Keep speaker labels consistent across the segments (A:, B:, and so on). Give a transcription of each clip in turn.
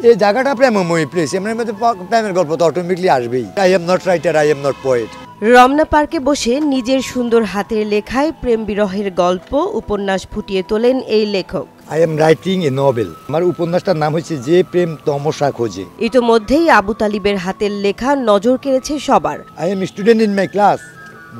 A: এই জায়গাটা প্রেমময়ী প্লেস, এমন মধ্যে প্রেমের গল্প তো অটোমেটিকলি আসবেই। I am not writer, I am not poet.
B: Ramna পার্কে বসে নিজের সুন্দর হাতের লেখায় প্রেম বিরহের গল্প উপন্যাস ফুটিয়ে তোলেন এই লেখক।
A: I am writing A novel. আমার উপন্যাসটার নাম হচ্ছে যে প্রেম তমসা খোঁজে।
B: ইতোমধ্যেই আবু তালিবের হাতের লেখা নজর কেড়েছে সবার।
A: I am student in my class,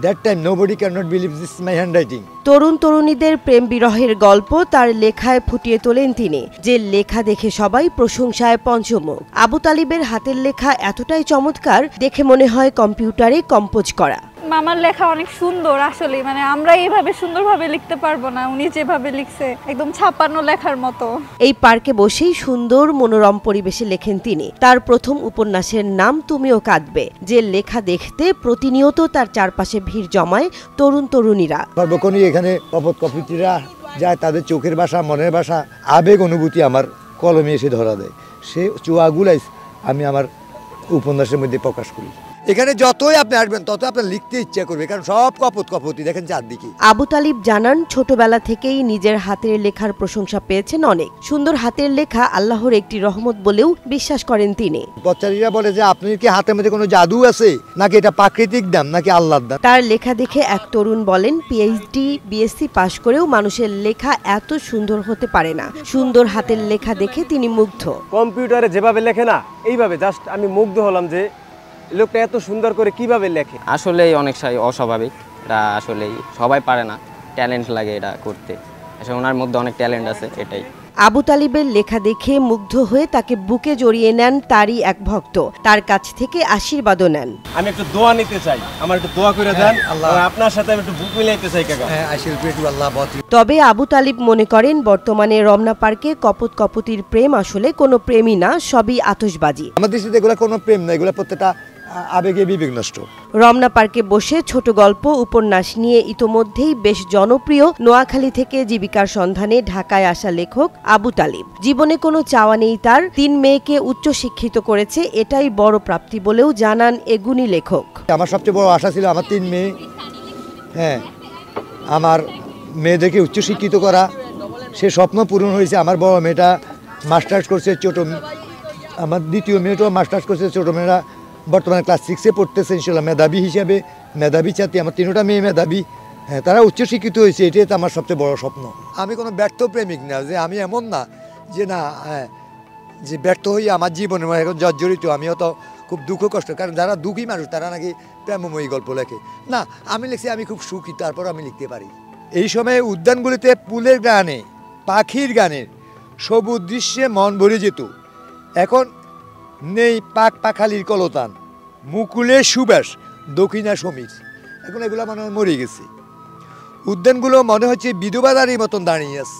A: that time nobody can not believe this my handwriting.
B: তরুণ তরুণীদের প্রেম বিরহের গল্প তার লেখায় ফুটিয়ে তোলেন তিনি, যে লেখা দেখে সবাই প্রশংসায় পঞ্চমুখ। আবু তালিবের হাতের লেখা এতটাই চমৎকার, দেখে মনে হয় কম্পিউটারে কম্পোজ করা।
C: মামার লেখা অনেক সুন্দর আসলে, মানে আমরা এইভাবে সুন্দরভাবে লিখতে পারবো না, উনি যেভাবে লিখছে একদম ছাপানো লেখার মতো।
B: এই পার্কে বসেই সুন্দর মনোরম পরিবেশে লেখেন তিনি। তার প্রথম উপন্যাসের নাম তুমিও কাঁদবে, যে লেখা দেখতে প্রতিনিয়ত তার চারপাশে ভিড় জমায় তরুণ তরুণীরা।
A: সর্বক্ষণই এখানে কপিরা যায়, তাদের চোখের ভাষা, মনের ভাষা, আবেগ অনুভূতি আমার কলমে এসে ধরা দেয়। সে চুয়াগুলাই আমি আমার উপন্যাসের মধ্যে প্রকাশ করি। এখানে যতই আপনি আসবেন তত আপনার লিখতে ইচ্ছা করবে, কারণ সব কপতি দেখেন চারদিকে।
B: আবু তালিব জানান, ছোটবেলা থেকেই নিজের হাতের লেখার প্রশংসা পেয়েছেন অনেক। সুন্দর হাতের লেখা আল্লাহর একটি রহমত বলেও বিশ্বাস করেন তিনি।
A: বাচ্চারা বলে যে আপনি কি হাতের মধ্যে কোনো জাদু আছে, নাকি এটা প্রাকৃতিক দাম, নাকি আল্লাহর দাম।
B: তার লেখা দেখে এক তরুণ বলেন, পিএইচডি বিএসসি পাশ করেও মানুষের লেখা এত সুন্দর হতে পারে না। সুন্দর হাতের লেখা দেখে তিনি মুগ্ধ।
D: কম্পিউটারে যেভাবে লেখে না, এইভাবে জাস্ট আমি মুগ্ধ হলাম যে লোকটা এত সুন্দর করে কিভাবে লেখে।
E: আসলেই অনেক অস্বাভাবিক, এটা আসলেই সবাই পারে না, ট্যালেন্ট লাগে এটা করতে। আসলে ওনার মধ্যে অনেক ট্যালেন্ট আছে, এটাই।
B: আবু তালিবের লেখা দেখে মুগ্ধ হয়ে তাকে বুকে জড়িয়ে নেন তারই এক ভক্ত, তার কাছ থেকে আশীর্বাদও নেন।
D: আমি একটু দোয়া নিতে চাই, আমার একটু দোয়া করে দেন, আপনার সাথে আমি একটু বুক মিলাইতে চাই কাকা।
B: তবে আবু তালিব মনে করেন, বর্তমানে রমনা পার্কে কপতির প্রেম আসলে কোনো প্রেমই না, সবই আতশবাজি।
A: আমাদের দেশে এগুলো কোনো প্রেম না, এগুলো প্রত্যেকটা আবেগে বিবেক নষ্ট।
B: রমনা পার্কে বসে ছোট গল্প উপন্যাস নিয়ে ইতোমধ্যেই বেশ জনপ্রিয় নোয়াখালী থেকে জীবিকার সন্ধানে ঢাকায় আসা লেখক আবু তালিব। জীবনে কোনো চাওয়া নেই তার, 3 মেয়েকে উচ্চশিক্ষিত করেছে, এটাই বড় প্রাপ্তি বলেও জানান এগুনি লেখক।
A: আমার সবচেয়ে বড় আশা ছিল আমার 3 মেয়ে, হ্যাঁ, আমার মেয়েদেরকে উচ্চশিক্ষিত করা, সে স্বপ্ন পূরণ হয়েছে। আমার বড় মেয়েটা মাস্টার্স করছে, আমার দ্বিতীয় মেয়েটাও মাস্টার্স করছে, ছোটো মেয়েরা বর্তমানে ক্লাস 6-এ পড়তেছে ইনশাল্লাহ মেধাবী হিসাবে, মেধাবী ছাত্রী। আমার 3টা মেয়ে মেধাবী, হ্যাঁ, তারা উচ্চশিক্ষিত হয়েছে, এটাই তো আমার সবচেয়ে বড় স্বপ্ন। আমি কোনো ব্যর্থ প্রেমিক না, যে আমি এমন না যে না, হ্যাঁ, যে ব্যর্থ হয়ে আমার জীবনের এখন জর্জরিত। আমিও তো খুব দুঃখ কষ্ট, কারণ যারা দুঃখী মানুষ তারা নাকি প্রেমময়ী গল্প লেখে না। আমি লিখছি আমি খুব সুখী, তারপর আমি লিখতে পারি। এই সময়ে উদ্যানগুলিতে ফুলের গানে, পাখির গানের সবুজ দৃশ্যে মন ভরে যেত। এখন নেই পাখালির কলতান, মুকুলের সুবাস, দক্ষিণা সমীর, এখন এগুলো মনে হয় মরে গেছে। উদ্যানগুলো মনে হচ্ছে বিধবাদারির মতন দাঁড়িয়ে আছে।